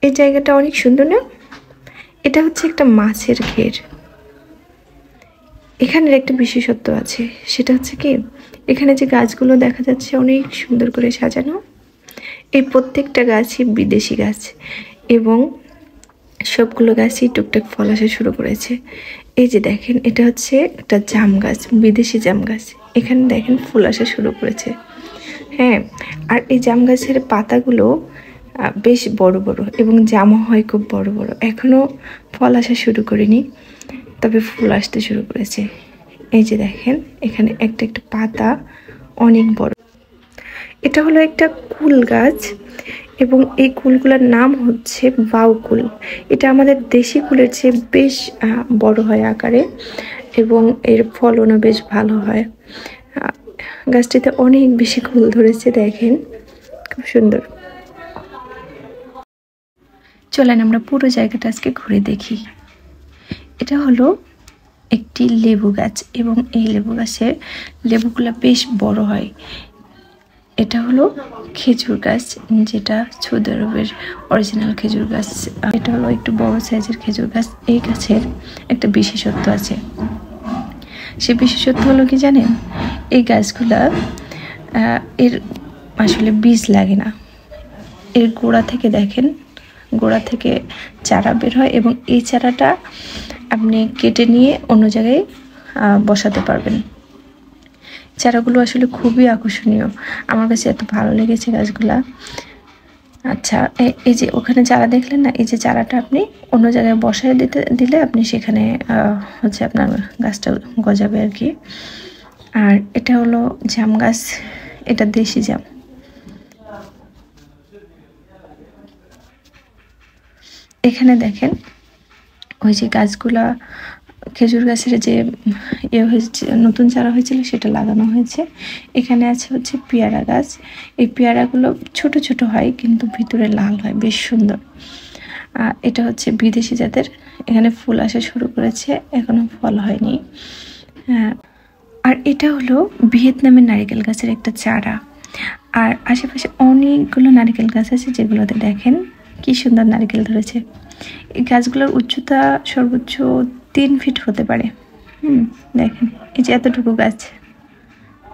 এই জায়গাটা অনেক সুন্দর না? এটা হচ্ছে একটা মাছের ঘের। এখানের একটা বিশেষত্ব আছে, সেটা হচ্ছে কি, এখানে যে গাছগুলো দেখা যাচ্ছে অনেক সুন্দর করে সাজানো, এই প্রত্যেকটা গাছই বিদেশি গাছ এবং সবগুলো গাছই টুকটাক ফল আসা শুরু করেছে। এই যে দেখেন, এটা হচ্ছে একটা জাম গাছ, বিদেশি জাম গাছ। এখানে দেখেন ফুল আসা শুরু করেছে। হ্যাঁ, আর এই জাম গাছের পাতাগুলো বেশ বড় বড় এবং জামও হয় খুব বড় বড়। এখনও ফল আসা শুরু করেনি, তবে ফুল আসতে শুরু করেছে। এই যে দেখেন, এখানে একটা একটা পাতা অনেক বড়। এটা হলো একটা কুল গাছ এবং এই কুলগুলোর নাম হচ্ছে বাউকুল। এটা আমাদের দেশি কুলের চেয়ে বেশ বড় হয় আকারে এবং এর ফলনও বেশ ভালো হয়। গাছটিতে অনেক বেশি কুল ধরেছে, দেখেন খুব সুন্দর। চলেন আমরা পুরো জায়গাটা আজকে ঘুরে দেখি। এটা হলো একটি লেবু গাছ এবং এই লেবু গাছের লেবুগুলো বেশ বড় হয়। এটা হলো খেজুর গাছ, যেটা সৌদি আরবের অরিজিনাল খেজুর গাছ। এটা হলো একটু বড় সাইজের খেজুর গাছ। এই গাছের একটা বিশেষত্ব আছে, সে বিশেষত্ব হলো কি জানেন, এই গাছগুলা এর আসলে বীজ লাগে না। এর গোড়া থেকে দেখেন, গোড়া থেকে চারা বের হয় এবং এই চারাটা আপনি কেটে নিয়ে অন্য জায়গায় বসাতে পারবেন। চারাগুলো আসলে খুবই আকর্ষণীয়, আমার কাছে এত ভালো লেগেছে গাছগুলা। আচ্ছা, এই যে ওখানে চারা দেখলেন না, এই যে চারাটা আপনি অন্য জায়গায় বসায় দিলে আপনি সেখানে হচ্ছে আপনার গাছটা গজাবে আর কি। আর এটা হলো জাম গাছ, এটা দেশি জাম। এখানে দেখেন ওই যে গাছগুলা, খেজুর গাছের যে হয়েছে, নতুন চারা হয়েছিল সেটা লাগানো হয়েছে। এখানে আছে হচ্ছে পেয়ারা গাছ। এই পেয়ারাগুলো ছোট ছোট হয় কিন্তু ভিতরে লাল হয়, বেশ সুন্দর। এটা হচ্ছে বিদেশি জাতের। এখানে ফুল আসা শুরু করেছে, এখনো ফল হয়নি। আর এটা হলো ভিয়েতনামের নারিকেল গাছের একটা চারা। আর আশেপাশে অনেকগুলো নারিকেল গাছ আছে, যেগুলোতে দেখেন কি সুন্দর নারিকেল ধরেছে। এই গাছগুলোর উচ্চতা সর্বোচ্চ 3 ফিট হতে পারে। দেখেন এই যে এতটুকু গাছ,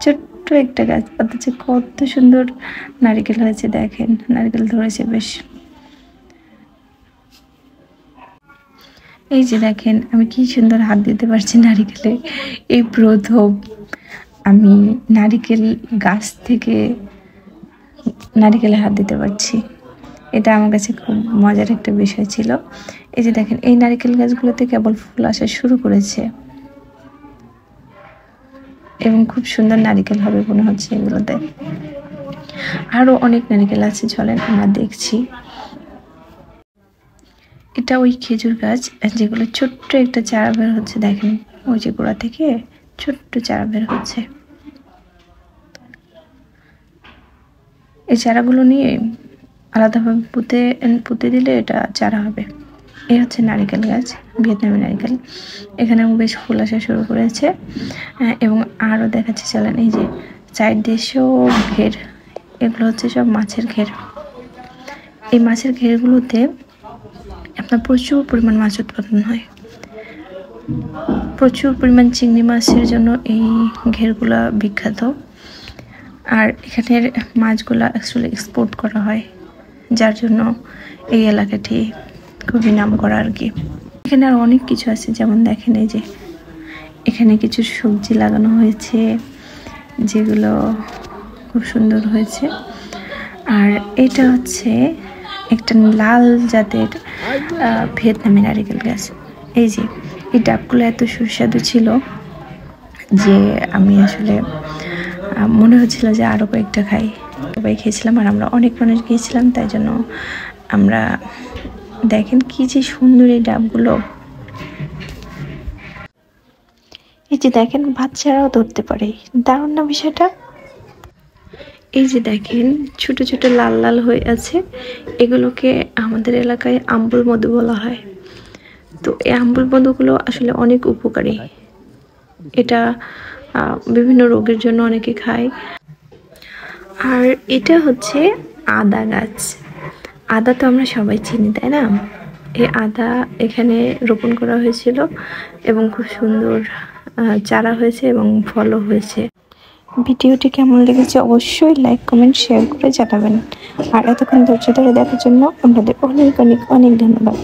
ছোট্ট একটা গাছ, অথচ কত সুন্দর নারিকেল হয়েছে। দেখেন নারিকেল ধরেছে বেশ। এই যে দেখেন আমি কি সুন্দর হাত দিতে পারছি নারিকেলে। এই প্রথম আমি নারিকেল গাছ থেকে নারিকেলে হাত দিতে পারছি, এটা আমার কাছে খুব মজার একটা বিষয় ছিল। এই যে দেখেন, এই নারিকেল গাছগুলোতে কেবল ফুল আসা শুরু করেছে এবং খুব সুন্দর নারিকেল হবে মনে হচ্ছে এগুলোতে। আরো অনেক নারিকেল আছে, চলেন আমরা দেখছি। এটা ওই খেজুর গাছ যেগুলো ছোট্ট একটা চারা বের হচ্ছে, দেখেন ওই যে গোড়া থেকে ছোট্ট চারা বের হচ্ছে। এই চারাগুলো নিয়ে আলাদাভাবে পুঁতে দিলে এটা চারা হবে। এই হচ্ছে নারিকেল গাছ, ভিয়েতনামি নারিকেল। এখানে বেশ ফুল আসা শুরু করেছে এবং আরও দেখাচ্ছি, চলেন। এই যে চার দেশেও ঘের, এগুলো হচ্ছে সব মাছের ঘের। এই মাছের ঘেরগুলোতে আপনার প্রচুর পরিমাণ মাছ উৎপাদন হয়। প্রচুর পরিমাণ চিংড়ি মাছের জন্য এই ঘেরগুলা বিখ্যাত। আর এখানের মাছগুলা অ্যাকচুয়ালি এক্সপোর্ট করা হয়, যার জন্য এই এলাকাটি খুবই নাম করা আর কি। এখানে আর অনেক কিছু আছে, যেমন দেখেন এই যে এখানে কিছু সবজি লাগানো হয়েছে, যেগুলো খুব সুন্দর হয়েছে। আর এটা হচ্ছে একটা লাল জাতের ভিয়েতনামি নারিকেল গাছ। এই যে এই ডাবগুলো এত সুস্বাদু ছিল যে আমি আসলে মনে হচ্ছিল যে আরও কয়েকটা খাই। সবাই খেয়েছিলাম আর আমরা অনেক মানুষ গিয়েছিলাম, তাই জন্য আমরা দেখেন কি যে সুন্দর এই ডাবগুলো। এই যে দেখেন বাচ্চারাও ধরতে পারে, দারুণ না বিষয়টা। এই যে দেখেন ছোট ছোট লাল লাল হয়ে আছে, এগুলোকে আমাদের এলাকায় আম্বুল মধু বলা হয়। তো এই আম্বুল মধুগুলো আসলে অনেক উপকারী, এটা বিভিন্ন রোগের জন্য অনেকে খায়। আর এটা হচ্ছে আদা গাছ। আদা তো আমরা সবাই চিনি, তাই না? এই আদা এখানে রোপণ করা হয়েছিল এবং খুব সুন্দর চারা হয়েছে এবং ফলও হয়েছে। ভিডিওটি কেমন লেগেছে অবশ্যই লাইক কমেন্ট শেয়ার করে জানাবেন। আর এতক্ষণ ধৈর্য ধরে দেখার জন্য আপনাদের অনেক অনেক অনেক ধন্যবাদ।